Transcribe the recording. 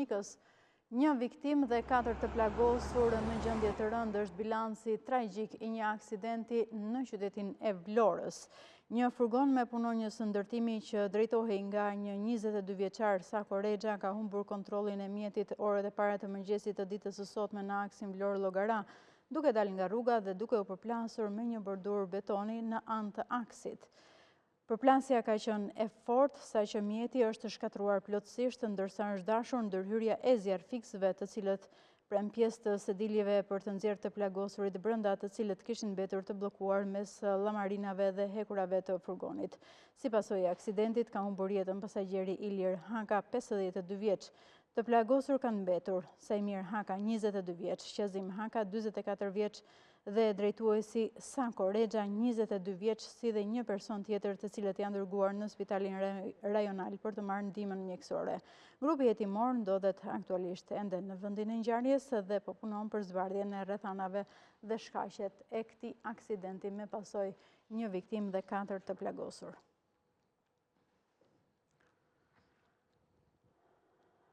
elektronikës. Një viktim dhe 4 të plagosur në gjendje të rëndë është bilanci tragjik i një aksidenti në qytetin e Vlorës. Një furgon me punonjës ndërtimi që drejtohej nga një 22 vjeçar Sako Rexha ka humbur kontrollin e mjetit orët e para të mëngjesit të ditës së sotme në aksin Vlorë-Llogara, duke dalë nga rruga dhe duke u përplasur me një bërdur betoni në anë të aksit. Përplasja ka qenë e fortë saqë mjeti është shkatruar plotësisht, ndërsa është dashur ndërhyrja e zjarrfiksëve të cilët prem pjesë të sediljeve për të nxjerrë të plagosurit brenda, të cilët kishin mbetur të bllokuar mes llamarinave dhe hekurave të furgonit. Si pasojë e aksidentit ka humbur jetën pasagjeri Ilir Haka, 52 vjeç. Të plagosur kanë mbetur Sajmir Haka, 22 vjeç, Qazim Haka, 44 vjeç dhe drejtuesi Sako Rexha, 22 vjeç, si dhe një person tjetër të cilët janë dërguar në spitalin rajonal për të marrë ndihmën mjekësore. Grupi hetimor ndodhet aktualisht ende në vendin e ngjarjes dhe po punon për zbardhjen e rrethanave dhe shkaqet e këtij aksidenti me pasojë një viktim dhe 4 të plagosur.